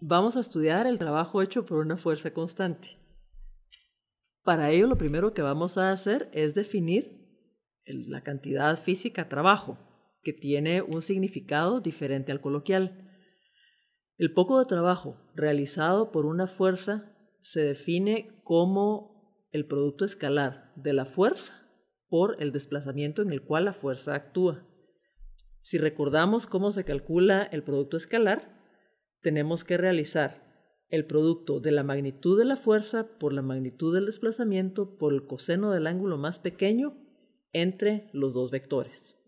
Vamos a estudiar el trabajo hecho por una fuerza constante. Para ello, lo primero que vamos a hacer es definir la cantidad física trabajo, que tiene un significado diferente al coloquial. El poco de trabajo realizado por una fuerza se define como el producto escalar de la fuerza por el desplazamiento en el cual la fuerza actúa. Si recordamos cómo se calcula el producto escalar, tenemos que realizar el producto de la magnitud de la fuerza por la magnitud del desplazamiento por el coseno del ángulo más pequeño entre los dos vectores.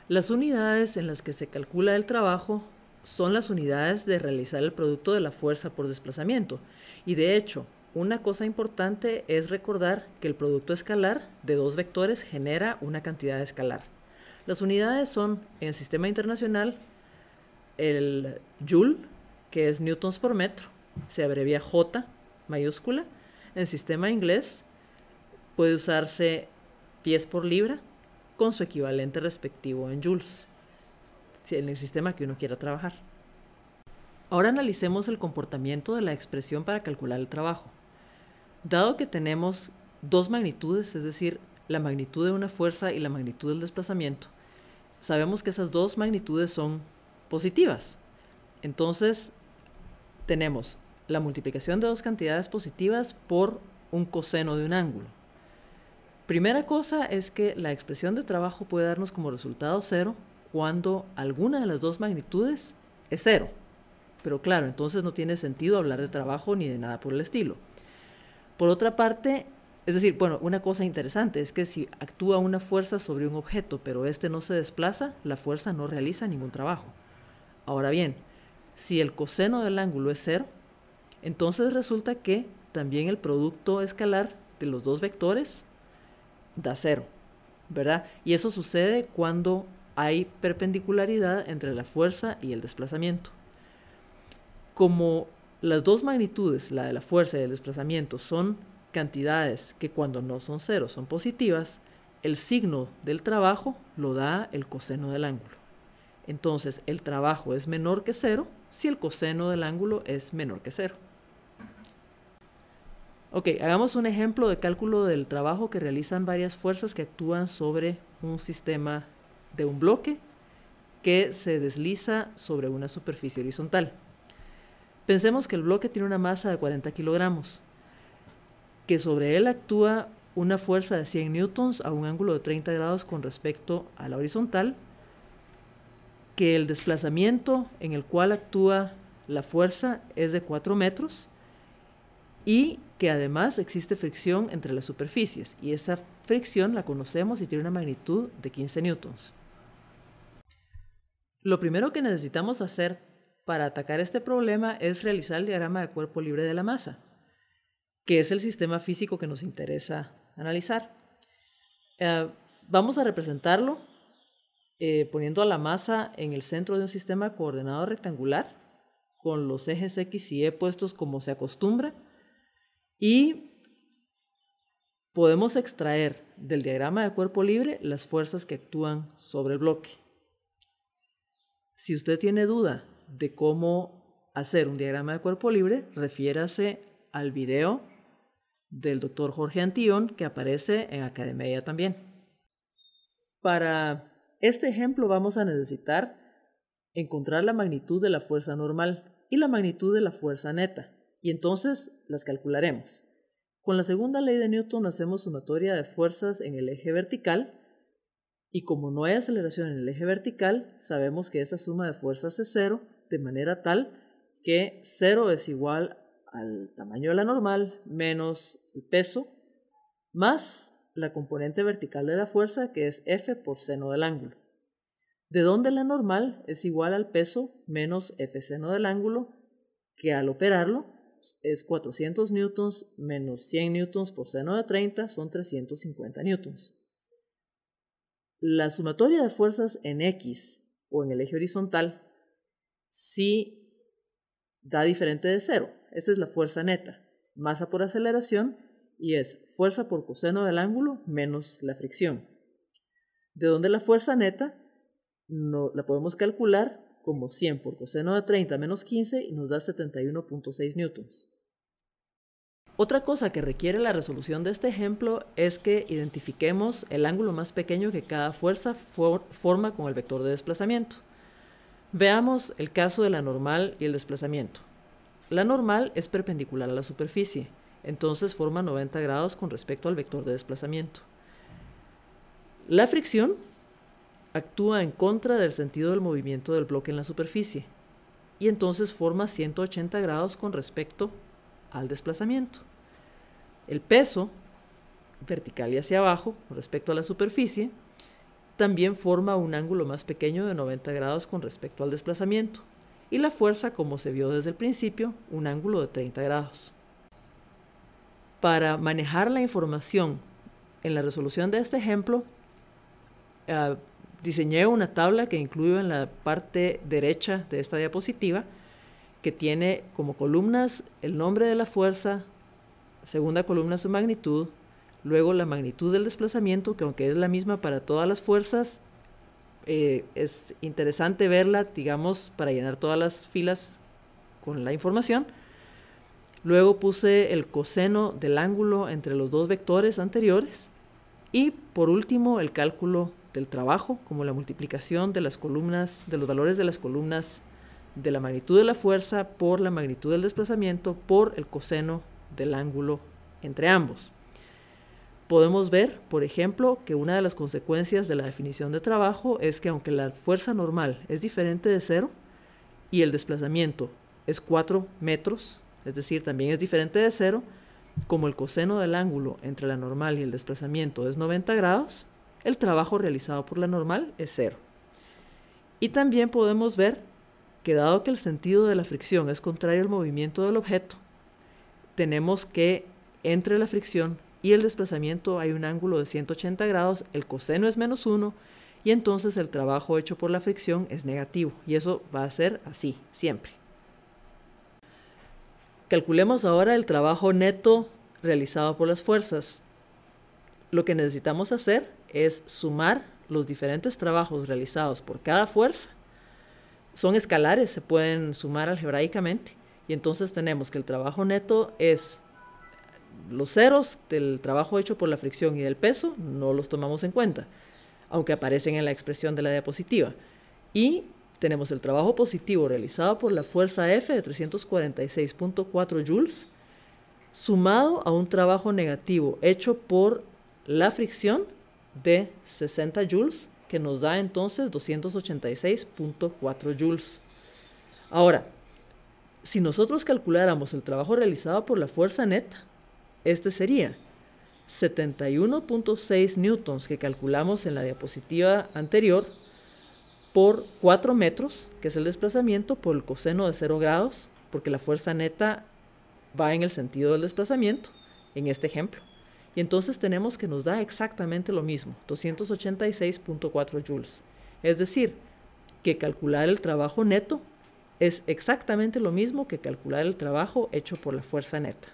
Las unidades en las que se calcula el trabajo son las unidades de realizar el producto de la fuerza por desplazamiento. Y de hecho, una cosa importante es recordar que el producto escalar de dos vectores genera una cantidad escalar. Las unidades son, en el sistema internacional, el joule, que es newtons por metro, se abrevia J mayúscula. En el sistema inglés puede usarse pies por libra con su equivalente respectivo en joules, en el sistema que uno quiera trabajar. Ahora analicemos el comportamiento de la expresión para calcular el trabajo. Dado que tenemos dos magnitudes, es decir, la magnitud de una fuerza y la magnitud del desplazamiento, sabemos que esas dos magnitudes son positivas. Entonces, tenemos la multiplicación de dos cantidades positivas por un coseno de un ángulo. Primera cosa es que la expresión de trabajo puede darnos como resultado 0 cuando alguna de las dos magnitudes es 0. Pero claro, entonces no tiene sentido hablar de trabajo ni de nada por el estilo. Por otra parte, es decir, bueno, una cosa interesante es que si actúa una fuerza sobre un objeto, pero este no se desplaza, la fuerza no realiza ningún trabajo. Ahora bien, si el coseno del ángulo es 0, entonces resulta que también el producto escalar de los dos vectores da 0, ¿verdad? Y eso sucede cuando hay perpendicularidad entre la fuerza y el desplazamiento. Como las dos magnitudes, la de la fuerza y el desplazamiento, son cantidades que cuando no son 0 son positivas, el signo del trabajo lo da el coseno del ángulo. Entonces, el trabajo es menor que 0 si el coseno del ángulo es menor que 0. Ok, hagamos un ejemplo de cálculo del trabajo que realizan varias fuerzas que actúan sobre un sistema de un bloque que se desliza sobre una superficie horizontal. Pensemos que el bloque tiene una masa de 40 kilogramos, que sobre él actúa una fuerza de 100 newtons a un ángulo de 30 grados con respecto a la horizontal, que el desplazamiento en el cual actúa la fuerza es de 4 metros y que además existe fricción entre las superficies, y esa fricción la conocemos y tiene una magnitud de 15 newtons. Lo primero que necesitamos hacer para atacar este problema es realizar el diagrama de cuerpo libre de la masa, que es el sistema físico que nos interesa analizar. Vamos a representarlo poniendo a la masa en el centro de un sistema coordenado rectangular, con los ejes X y Y puestos como se acostumbra, y podemos extraer del diagrama de cuerpo libre las fuerzas que actúan sobre el bloque. Si usted tiene duda de cómo hacer un diagrama de cuerpo libre, refiérase al video del Dr. Jorge Antillón que aparece en Academedia también. Para este ejemplo vamos a necesitar encontrar la magnitud de la fuerza normal y la magnitud de la fuerza neta, y entonces las calcularemos. Con la segunda ley de Newton hacemos sumatoria de fuerzas en el eje vertical, y como no hay aceleración en el eje vertical, sabemos que esa suma de fuerzas es 0, de manera tal que 0 es igual al tamaño de la normal menos el peso, más la componente vertical de la fuerza, que es F por seno del ángulo. De donde la normal es igual al peso menos F seno del ángulo, que al operarlo es 400 newtons menos 100 newtons por seno de 30, son 350 newtons. La sumatoria de fuerzas en X o en el eje horizontal sí da diferente de 0. Esa es la fuerza neta, masa por aceleración, y es fuerza por coseno del ángulo menos la fricción. De donde la fuerza neta no la podemos calcular como 100 por coseno de 30 menos 15 y nos da 71.6 newtons. Otra cosa que requiere la resolución de este ejemplo es que identifiquemos el ángulo más pequeño que cada fuerza forma con el vector de desplazamiento. Veamos el caso de la normal y el desplazamiento. La normal es perpendicular a la superficie, entonces forma 90 grados con respecto al vector de desplazamiento. La fricción actúa en contra del sentido del movimiento del bloque en la superficie y entonces forma 180 grados con respecto al desplazamiento. El peso, vertical y hacia abajo, con respecto a la superficie, también forma un ángulo más pequeño de 90 grados con respecto al desplazamiento, y la fuerza, como se vio desde el principio, un ángulo de 30 grados. Para manejar la información en la resolución de este ejemplo, diseñé una tabla que incluyo en la parte derecha de esta diapositiva, que tiene como columnas el nombre de la fuerza, segunda columna su magnitud, luego la magnitud del desplazamiento, que aunque es la misma para todas las fuerzas, es interesante verla, digamos, para llenar todas las filas con la información. Luego puse el coseno del ángulo entre los dos vectores anteriores y por último el cálculo del trabajo, como la multiplicación de las columnas, de los valores de las columnas de la magnitud de la fuerza por la magnitud del desplazamiento por el coseno del ángulo entre ambos. Podemos ver, por ejemplo, que una de las consecuencias de la definición de trabajo es que aunque la fuerza normal es diferente de 0 y el desplazamiento es 4 metros, es decir, también es diferente de 0, como el coseno del ángulo entre la normal y el desplazamiento es 90 grados, el trabajo realizado por la normal es 0. Y también podemos ver que dado que el sentido de la fricción es contrario al movimiento del objeto, tenemos que entre la fricción y el desplazamiento hay un ángulo de 180 grados, el coseno es menos 1 y entonces el trabajo hecho por la fricción es negativo y eso va a ser así, siempre. Calculemos ahora el trabajo neto realizado por las fuerzas. Lo que necesitamos hacer es sumar los diferentes trabajos realizados por cada fuerza. Son escalares, se pueden sumar algebraicamente y entonces tenemos que el trabajo neto es los ceros del trabajo hecho por la fricción y del peso, no los tomamos en cuenta, aunque aparecen en la expresión de la diapositiva. Y tenemos el trabajo positivo realizado por la fuerza F de 346.4 joules, sumado a un trabajo negativo hecho por la fricción de 60 joules, que nos da entonces 286.4 joules. Ahora, si nosotros calculáramos el trabajo realizado por la fuerza neta, este sería 71.6 newtons que calculamos en la diapositiva anterior por 4 metros, que es el desplazamiento, por el coseno de 0 grados, porque la fuerza neta va en el sentido del desplazamiento, en este ejemplo. Y entonces tenemos que nos da exactamente lo mismo, 286.4 joules. Es decir, que calcular el trabajo neto es exactamente lo mismo que calcular el trabajo hecho por la fuerza neta.